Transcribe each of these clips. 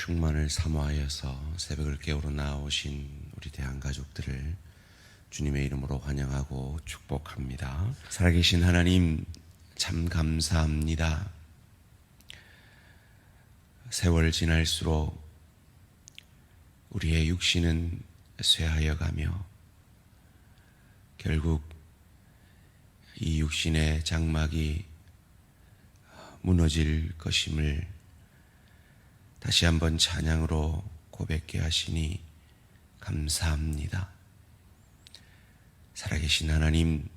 충만을 사모하여서 새벽을 깨우러 나오신 우리 대한가족들을 주님의 이름으로 환영하고 축복합니다. 살아계신 하나님 참 감사합니다. 세월 지날수록 우리의 육신은 쇠하여 가며 결국 이 육신의 장막이 무너질 것임을 다시 한번 찬양으로 고백케 하시니 감사합니다. 살아계신 하나님,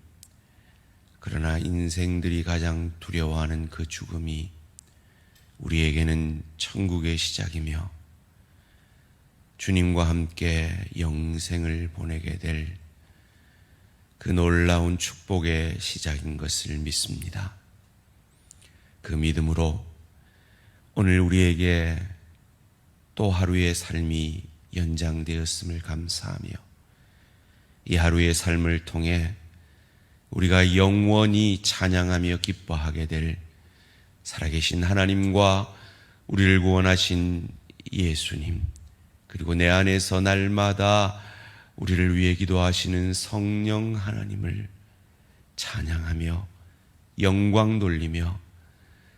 그러나 인생들이 가장 두려워하는 그 죽음이 우리에게는 천국의 시작이며 주님과 함께 영생을 보내게 될 그 놀라운 축복의 시작인 것을 믿습니다. 그 믿음으로 오늘 우리에게 또 하루의 삶이 연장되었음을 감사하며 이 하루의 삶을 통해 우리가 영원히 찬양하며 기뻐하게 될 살아계신 하나님과 우리를 구원하신 예수님, 그리고 내 안에서 날마다 우리를 위해 기도하시는 성령 하나님을 찬양하며 영광 돌리며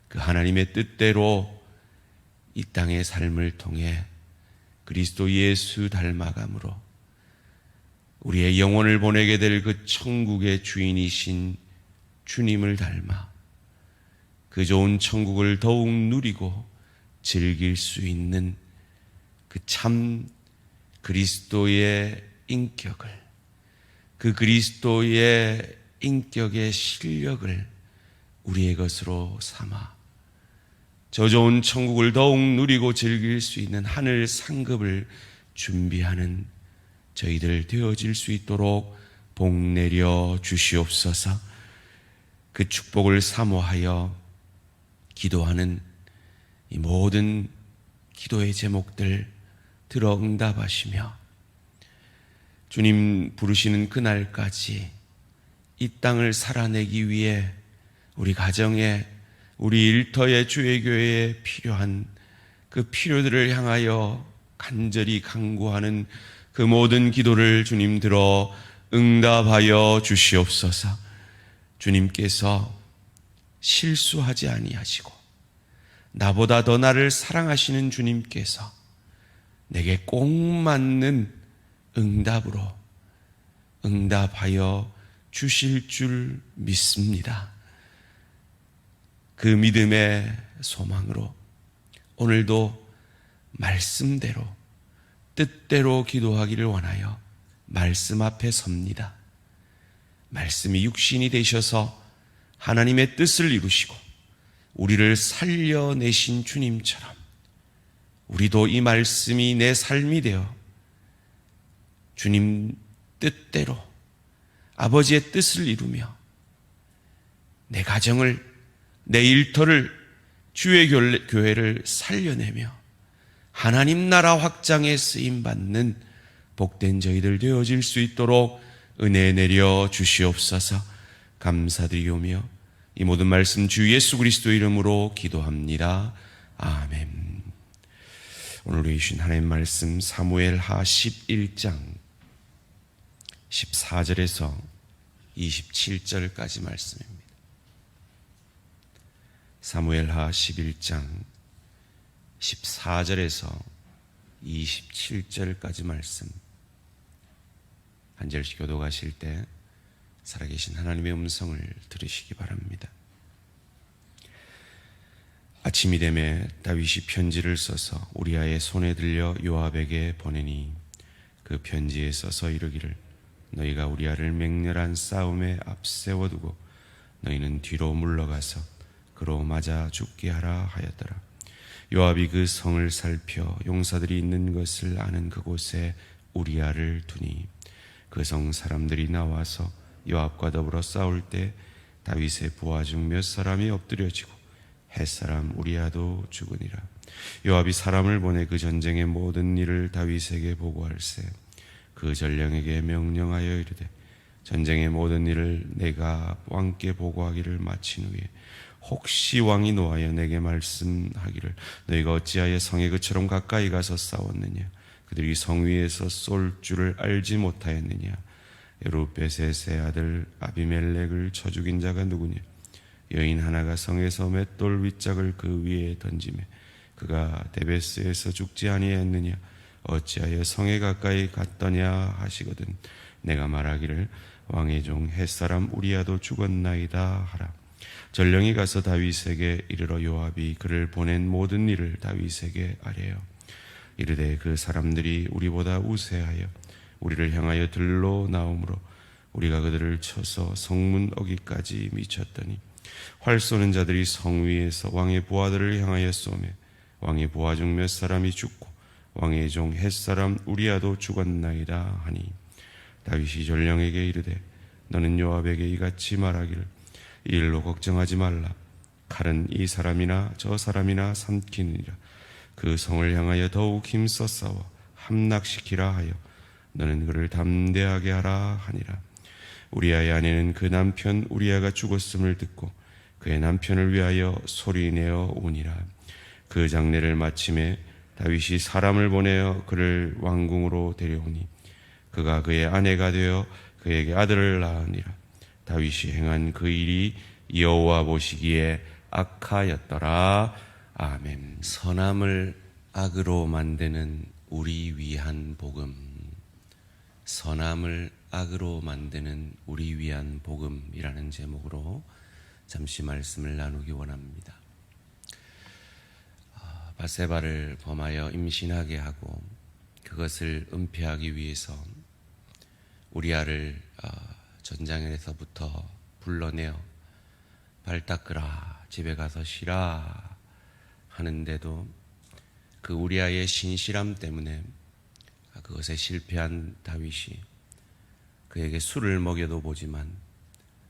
그 하나님의 뜻대로 이 땅의 삶을 통해 그리스도 예수 닮아감으로 우리의 영혼을 보내게 될 그 천국의 주인이신 주님을 닮아 그 좋은 천국을 더욱 누리고 즐길 수 있는 그 참 그리스도의 인격을, 그 그리스도의 인격의 실력을 우리의 것으로 삼아 저 좋은 천국을 더욱 누리고 즐길 수 있는 하늘 상급을 준비하는 저희들 되어질 수 있도록 복 내려 주시옵소서. 그 축복을 사모하여 기도하는 이 모든 기도의 제목들 들어 응답하시며 주님 부르시는 그날까지 이 땅을 살아내기 위해 우리 가정에, 우리 일터의 주의 교회에 필요한 그 필요들을 향하여 간절히 간구하는 그 모든 기도를 주님 들어 응답하여 주시옵소서. 주님께서 실수하지 아니하시고 나보다 더 나를 사랑하시는 주님께서 내게 꼭 맞는 응답으로 응답하여 주실 줄 믿습니다. 그 믿음의 소망으로 오늘도 말씀대로 뜻대로 기도하기를 원하여 말씀 앞에 섭니다. 말씀이 육신이 되셔서 하나님의 뜻을 이루시고 우리를 살려내신 주님처럼 우리도 이 말씀이 내 삶이 되어 주님 뜻대로 아버지의 뜻을 이루며 내 가정을, 내 일터를, 주의 교회를 살려내며 하나님 나라 확장에 쓰임받는 복된 저희들 되어질 수 있도록 은혜 내려 주시옵소서. 감사드리오며 이 모든 말씀 주 예수 그리스도 이름으로 기도합니다. 아멘. 오늘 우리 주신 하나님의 말씀 사무엘하 11장 14절에서 27절까지 말씀입니다. 사무엘하 11장 14절에서 27절까지 말씀, 한 절씩 교독하실 때 살아계신 하나님의 음성을 들으시기 바랍니다. 아침이 되매 다윗이 편지를 써서 우리아의 손에 들려 요압에게 보내니 그 편지에 써서 이르기를 너희가 우리아를 맹렬한 싸움에 앞세워두고 너희는 뒤로 물러가서 그로 맞아 죽게 하라 하였더라. 요압이 그 성을 살펴 용사들이 있는 것을 아는 그곳에 우리아를 두니 그 성 사람들이 나와서 요압과 더불어 싸울 때 다윗의 부하 중 몇 사람이 엎드려지고 햇사람 우리아도 죽으니라. 요압이 사람을 보내 그 전쟁의 모든 일을 다윗에게 보고할세 그 전령에게 명령하여 이르되 전쟁의 모든 일을 내가 왕께 보고하기를 마친 후에 혹시 왕이 노하여 내게 말씀하기를 너희가 어찌하여 성에 그처럼 가까이 가서 싸웠느냐? 그들이 성 위에서 쏠 줄을 알지 못하였느냐? 에룹베셋의 아들 아비멜렉을 쳐 죽인 자가 누구냐? 여인 하나가 성에서 맷돌 윗짝을 그 위에 던지매 그가 데베스에서 죽지 아니하였느냐? 어찌하여 성에 가까이 갔더냐 하시거든 내가 말하기를 왕의 종 햇사람 우리야도 죽었나이다 하라. 전령이 가서 다윗에게 이르러 요압이 그를 보낸 모든 일을 다윗에게 아뢰어 이르되 그 사람들이 우리보다 우세하여 우리를 향하여 들러 나오므로 우리가 그들을 쳐서 성문 어기까지 미쳤더니 활 쏘는 자들이 성 위에서 왕의 부하들을 향하여 쏘매 왕의 부하 중 몇 사람이 죽고 왕의 종 햇사람 우리야도 죽었나이다 하니 다윗이 전령에게 이르되 너는 요압에게 이같이 말하기를 이 일로 걱정하지 말라. 칼은 이 사람이나 저 사람이나 삼키느니라. 그 성을 향하여 더욱 힘써 싸워 함락시키라 하여 너는 그를 담대하게 하라 하니라. 우리아의 아내는 그 남편 우리아가 죽었음을 듣고 그의 남편을 위하여 소리내어 오니라. 그 장례를 마침에 다윗이 사람을 보내어 그를 왕궁으로 데려오니 그가 그의 아내가 되어 그에게 아들을 낳으니라. 다윗이 행한 그 일이 여호와 보시기에 악하였더라. 아멘. 선함을 악으로 만드는 우리 위한 복음. 선함을 악으로 만드는 우리 위한 복음이라는 제목으로 잠시 말씀을 나누기 원합니다. 바세바를 범하여 임신하게 하고 그것을 은폐하기 위해서 우리아를 전장에서부터 불러내어 발 닦으라, 집에 가서 쉬라 하는데도 그 우리아의 신실함 때문에 그것에 실패한 다윗이 그에게 술을 먹여도 보지만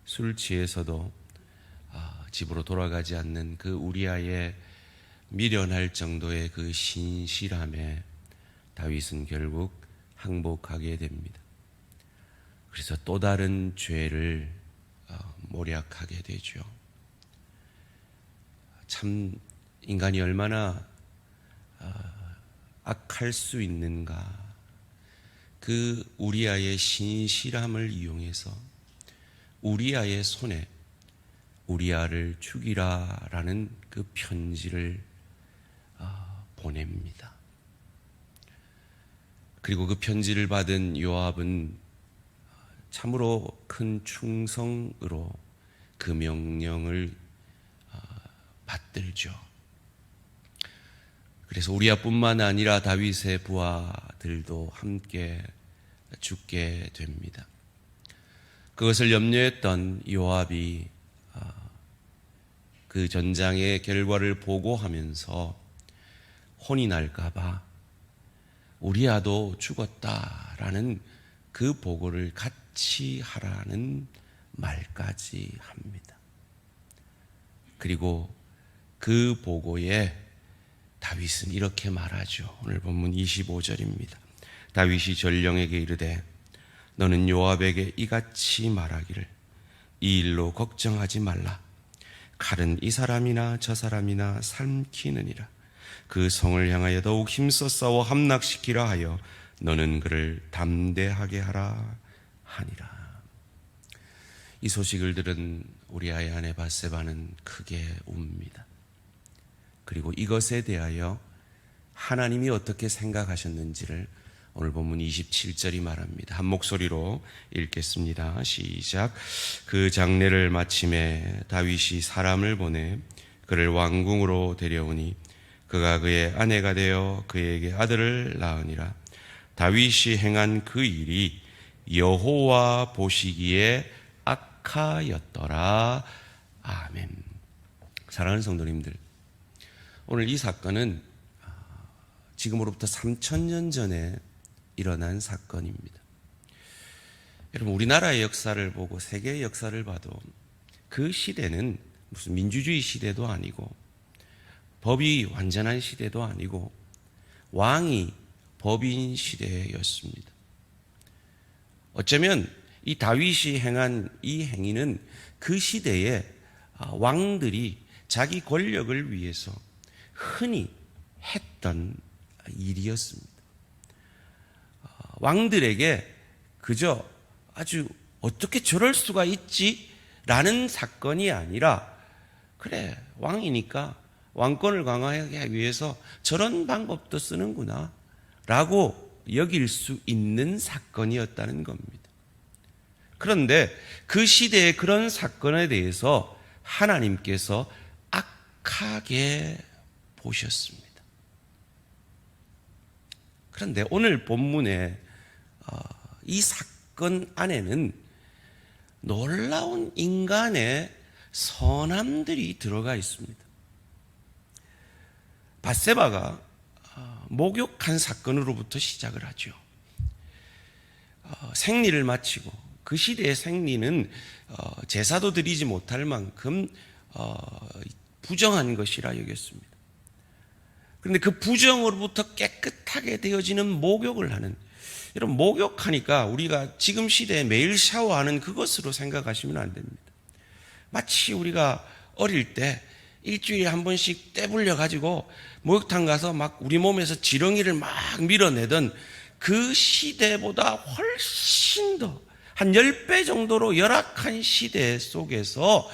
술 취해서도 집으로 돌아가지 않는 그 우리아의 미련할 정도의 그 신실함에 다윗은 결국 항복하게 됩니다. 그래서 또 다른 죄를 모략하게 되죠. 참 인간이 얼마나 악할 수 있는가. 그 우리아의 신실함을 이용해서 우리아의 손에 우리아를 죽이라라는 그 편지를 보냅니다. 그리고 그 편지를 받은 요압은 참으로 큰 충성으로 그 명령을 받들죠. 그래서 우리아뿐만 아니라 다윗의 부하들도 함께 죽게 됩니다. 그것을 염려했던 요압이 그 전장의 결과를 보고하면서 혼이 날까봐 우리아도 죽었다라는 그 보고를 같이 하라는 말까지 합니다. 그리고 그 보고에 다윗은 이렇게 말하죠. 오늘 본문 25절입니다. 다윗이 전령에게 이르되 너는 요압에게 이같이 말하기를 이 일로 걱정하지 말라. 칼은 이 사람이나 저 사람이나 삼키느니라. 그 성을 향하여 더욱 힘써 싸워 함락시키라 하여 너는 그를 담대하게 하라 하니라. 이 소식을 들은 우리아의 아내 바세바는 크게 웁니다. 그리고 이것에 대하여 하나님이 어떻게 생각하셨는지를 오늘 본문 27절이 말합니다. 한 목소리로 읽겠습니다. 시작. 그 장례를 마침에 다윗이 사람을 보내 그를 왕궁으로 데려오니 그가 그의 아내가 되어 그에게 아들을 낳으니라. 다윗이 행한 그 일이 여호와 보시기에 악하였더라. 아멘. 사랑하는 성도님들, 오늘 이 사건은 지금으로부터 3000년 전에 일어난 사건입니다. 여러분, 우리나라의 역사를 보고 세계의 역사를 봐도 그 시대는 무슨 민주주의 시대도 아니고 법이 완전한 시대도 아니고 왕이 법인 시대였습니다. 어쩌면 이 다윗이 행한 이 행위는 그 시대에 왕들이 자기 권력을 위해서 흔히 했던 일이었습니다. 왕들에게 그저 아주 어떻게 저럴 수가 있지? 라는 사건이 아니라, 그래, 왕이니까 왕권을 강화하기 위해서 저런 방법도 쓰는구나 라고 여길 수 있는 사건이었다는 겁니다. 그런데 그 시대의 그런 사건에 대해서 하나님께서 악하게 보셨습니다. 그런데 오늘 본문에 이 사건 안에는 놀라운 인간의 선함들이 들어가 있습니다. 밧세바가 목욕한 사건으로부터 시작을 하죠. 생리를 마치고, 그 시대의 생리는 제사도 드리지 못할 만큼 부정한 것이라 여겼습니다. 그런데 그 부정으로부터 깨끗하게 되어지는 목욕을 하는, 이런 목욕하니까 우리가 지금 시대에 매일 샤워하는 그것으로 생각하시면 안 됩니다. 마치 우리가 어릴 때 일주일에 한 번씩 때 불려가지고 목욕탕 가서 막 우리 몸에서 지렁이를 막 밀어내던 그 시대보다 훨씬 더 한 10배 정도로 열악한 시대 속에서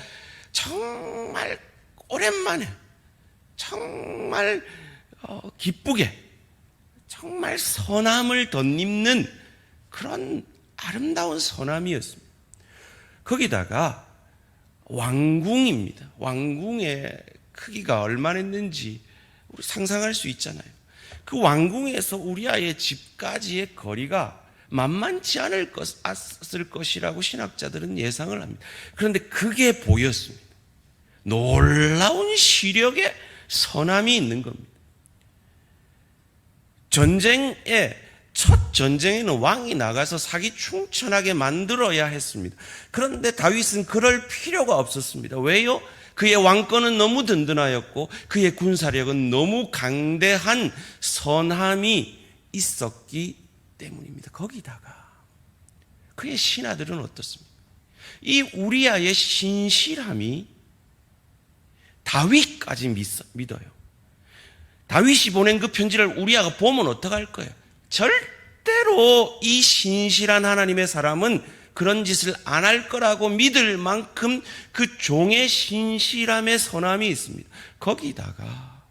정말 오랜만에 정말 기쁘게 정말 선함을 덧입는 그런 아름다운 선함이었습니다. 거기다가 왕궁입니다. 왕궁의 크기가 얼마나 있는지 우리 상상할 수 있잖아요. 그 왕궁에서 우리아의 집까지의 거리가 만만치 않았을 것이라고 신학자들은 예상을 합니다. 그런데 그게 보였습니다. 놀라운 시력의 선함이 있는 겁니다. 첫 전쟁에는 왕이 나가서 사기충천하게 만들어야 했습니다. 그런데 다윗은 그럴 필요가 없었습니다. 왜요? 그의 왕권은 너무 든든하였고 그의 군사력은 너무 강대한 선함이 있었기 때문입니다. 거기다가 그의 신하들은 어떻습니까? 이 우리아의 신실함이 다윗까지 믿어요. 다윗이 보낸 그 편지를 우리아가 보면 어떡할 거예요? 절대로 이 신실한 하나님의 사람은 그런 짓을 안 할 거라고 믿을 만큼 그 종의 신실함의 선함이 있습니다. 거기다가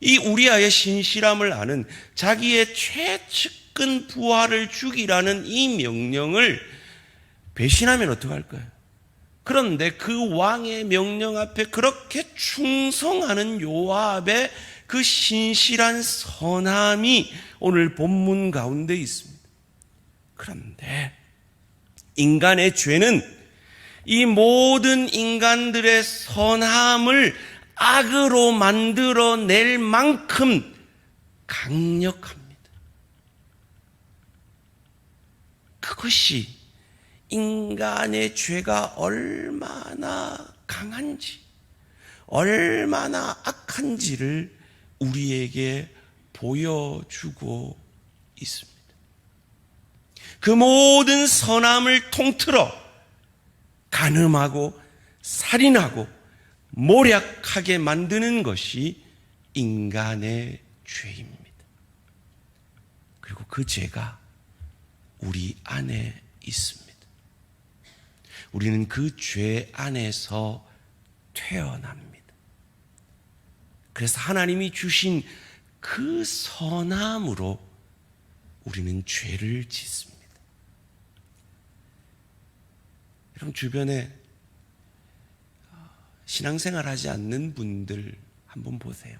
이 우리아의 신실함을 아는 자기의 최측근 부하를 죽이라는 이 명령을 배신하면 어떡할 거예요? 그런데 그 왕의 명령 앞에 그렇게 충성하는 요압의 그 신실한 선함이 오늘 본문 가운데 있습니다. 그런데 인간의 죄는 이 모든 인간들의 선함을 악으로 만들어낼 만큼 강력합니다. 그것이 인간의 죄가 얼마나 강한지, 얼마나 악한지를 우리에게 보여주고 있습니다. 그 모든 선함을 통틀어 간음하고 살인하고 모략하게 만드는 것이 인간의 죄입니다. 그리고 그 죄가 우리 안에 있습니다. 우리는 그 죄 안에서 태어납니다. 그래서 하나님이 주신 그 선함으로 우리는 죄를 짓습니다. 여러분 주변에 신앙생활 하지 않는 분들 한번 보세요.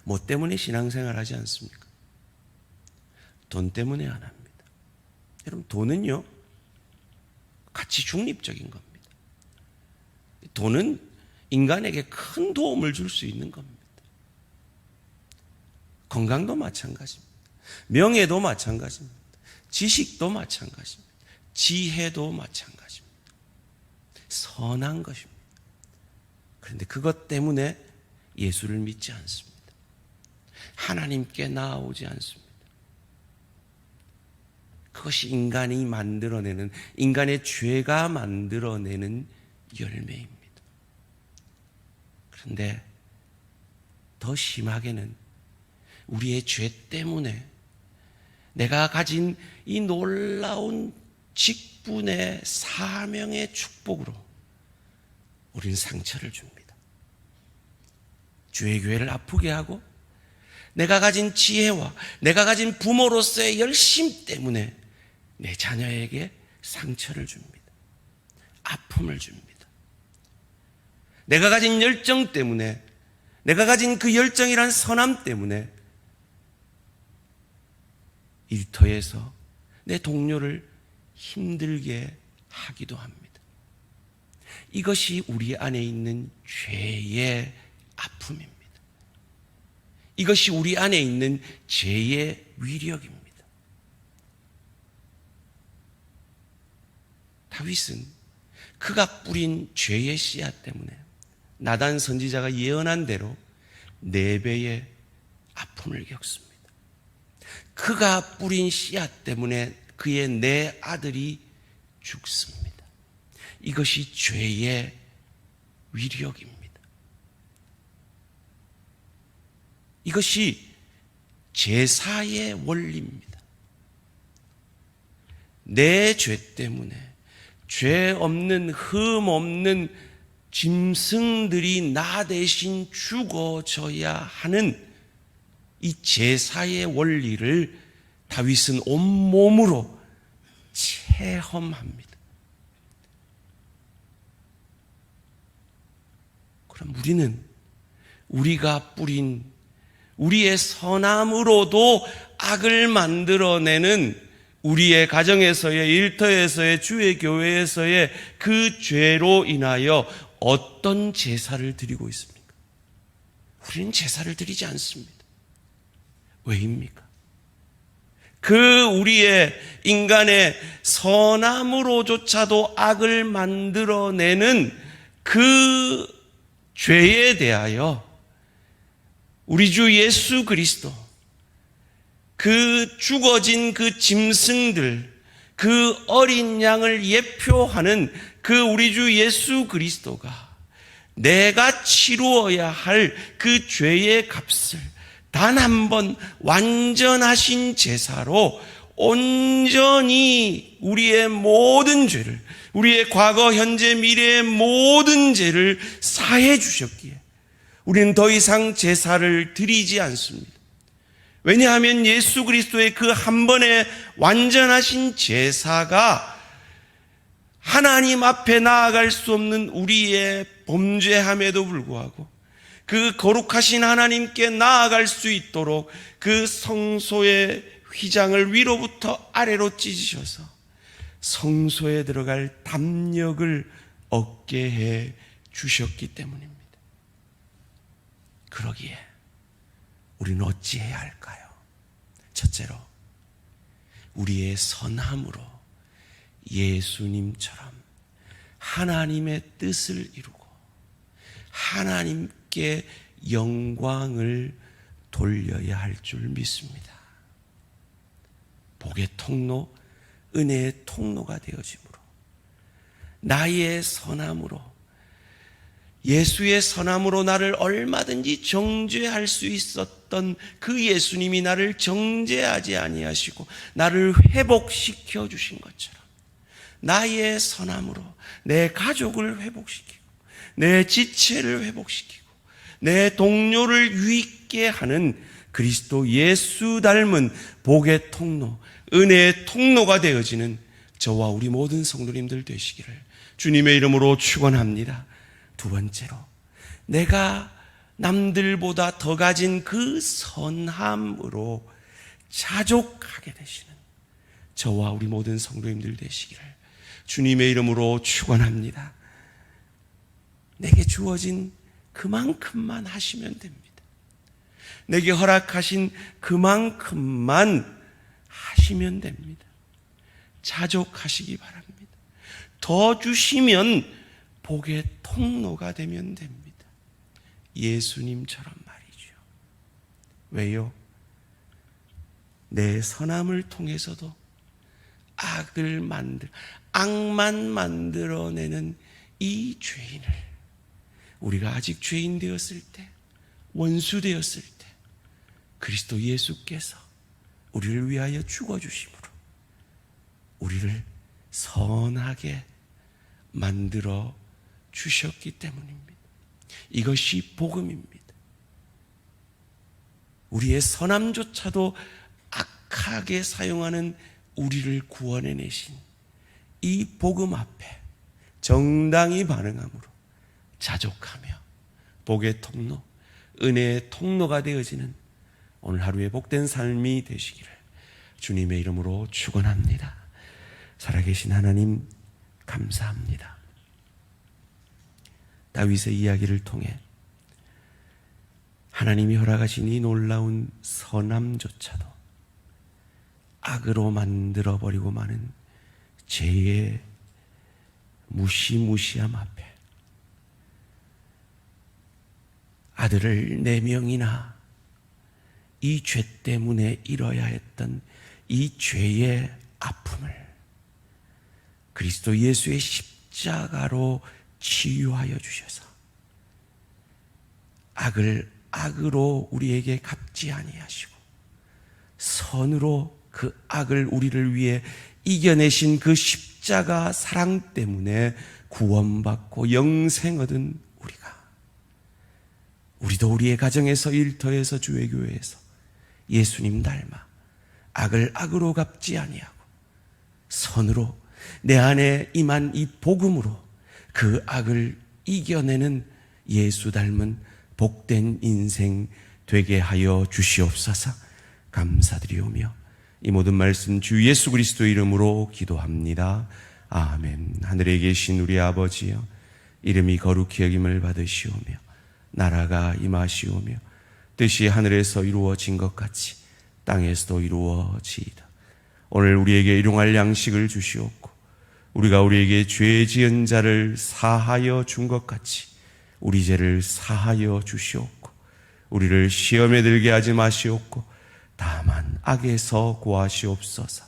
뭐 때문에 신앙생활 하지 않습니까? 돈 때문에 안 합니다. 여러분 돈은요 가치 중립적인 겁니다. 돈은 인간에게 큰 도움을 줄 수 있는 겁니다. 건강도 마찬가지입니다. 명예도 마찬가지입니다. 지식도 마찬가지입니다. 지혜도 마찬가지입니다. 선한 것입니다. 그런데 그것 때문에 예수를 믿지 않습니다. 하나님께 나아오지 않습니다. 그것이 인간이 만들어내는, 인간의 죄가 만들어내는 열매입니다. 그런데 더 심하게는 우리의 죄 때문에 내가 가진 이 놀라운 직분의 사명의 축복으로 우리는 상처를 줍니다. 주의 교회를 아프게 하고 내가 가진 지혜와 내가 가진 부모로서의 열심 때문에 내 자녀에게 상처를 줍니다. 아픔을 줍니다. 내가 가진 열정 때문에, 내가 가진 그 열정이란 선함 때문에 일터에서 내 동료를 힘들게 하기도 합니다. 이것이 우리 안에 있는 죄의 아픔입니다. 이것이 우리 안에 있는 죄의 위력입니다. 다윗은 그가 뿌린 죄의 씨앗 때문에 나단 선지자가 예언한 대로 4배의 아픔을 겪습니다. 그가 뿌린 씨앗 때문에 그의 4아들이 죽습니다. 이것이 죄의 위력입니다. 이것이 제사의 원리입니다. 내 죄 때문에 죄 없는 흠 없는 짐승들이 나 대신 죽어져야 하는 이 제사의 원리를 다윗은 온몸으로 체험합니다. 그럼 우리는 우리가 뿌린 우리의 선함으로도 악을 만들어내는 우리의 가정에서의, 일터에서의, 주의 교회에서의 그 죄로 인하여 어떤 제사를 드리고 있습니까? 우리는 제사를 드리지 않습니다. 왜입니까? 그 우리의 인간의 선함으로조차도 악을 만들어내는 그 죄에 대하여 우리 주 예수 그리스도, 그 죽어진 그 짐승들, 그 어린 양을 예표하는 그 우리 주 예수 그리스도가 내가 치루어야 할 그 죄의 값을 단 한 번 완전하신 제사로 온전히 우리의 모든 죄를, 우리의 과거, 현재, 미래의 모든 죄를 사해 주셨기에 우리는 더 이상 제사를 드리지 않습니다. 왜냐하면 예수 그리스도의 그 한 번의 완전하신 제사가 하나님 앞에 나아갈 수 없는 우리의 범죄함에도 불구하고 그 거룩하신 하나님께 나아갈 수 있도록 그 성소의 휘장을 위로부터 아래로 찢으셔서 성소에 들어갈 담력을 얻게 해 주셨기 때문입니다. 그러기에 우리는 어찌해야 할까요? 첫째로 우리의 선함으로 예수님처럼 하나님의 뜻을 이루고 하나님께 영광을 돌려야 할 줄 믿습니다. 복의 통로, 은혜의 통로가 되어짐으로 나의 선함으로, 예수의 선함으로 나를 얼마든지 정죄할 수 있었던 그 예수님이 나를 정죄하지 아니하시고 나를 회복시켜 주신 것처럼 나의 선함으로 내 가족을 회복시키고 내 지체를 회복시키고 내 동료를 유익게 하는 그리스도 예수 닮은 복의 통로, 은혜의 통로가 되어지는 저와 우리 모든 성도님들 되시기를 주님의 이름으로 축원합니다. 두 번째로 내가 남들보다 더 가진 그 선함으로 자족하게 되시는 저와 우리 모든 성도님들 되시기를 주님의 이름으로 축원합니다. 내게 주어진 그만큼만 하시면 됩니다. 내게 허락하신 그만큼만 하시면 됩니다. 자족하시기 바랍니다. 더 주시면 복의 통로가 되면 됩니다. 예수님처럼 말이죠. 왜요? 내 선함을 통해서도 악만 만들어내는 이 죄인을 우리가 아직 죄인 되었을 때, 원수 되었을 때 그리스도 예수께서 우리를 위하여 죽어주심으로 우리를 선하게 만들어 주셨기 때문입니다. 이것이 복음입니다. 우리의 선함조차도 악하게 사용하는 우리를 구원해내신 이 복음 앞에 정당히 반응함으로 자족하며 복의 통로, 은혜의 통로가 되어지는 오늘 하루의 복된 삶이 되시기를 주님의 이름으로 축원합니다. 살아계신 하나님 감사합니다. 다윗의 이야기를 통해 하나님이 허락하신 이 놀라운 선함조차도 악으로 만들어버리고 마는 죄의 무시무시함 앞에 아들을 4명이나 이 죄 때문에 잃어야 했던 이 죄의 아픔을 그리스도 예수의 십자가로 치유하여 주셔서 악을 악으로 우리에게 갚지 아니하시고 선으로 그 악을 우리를 위해 이겨내신 그 십자가 사랑 때문에 구원받고 영생 얻은 우리도 우리의 가정에서, 일터에서, 주의교회에서 예수님 닮아 악을 악으로 갚지 아니하고 선으로 내 안에 임한 이 복음으로 그 악을 이겨내는 예수 닮은 복된 인생 되게 하여 주시옵소서. 감사드리오며 이 모든 말씀 주 예수 그리스도 이름으로 기도합니다. 아멘. 하늘에 계신 우리 아버지여, 이름이 거룩히 여김을 받으시오며 나라가 임하시오며 뜻이 하늘에서 이루어진 것 같이 땅에서도 이루어지이다. 오늘 우리에게 일용할 양식을 주시옵고 우리가 우리에게 죄 지은 자를 사하여 준 것 같이 우리 죄를 사하여 주시옵고 우리를 시험에 들게 하지 마시옵고 다만 악에서 구하시옵소서.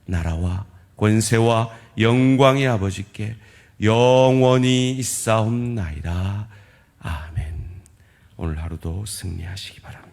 나라와 권세와 영광의 아버지께 영원히 있사옵나이다. 아멘. 오늘 하루도 승리하시기 바랍니다.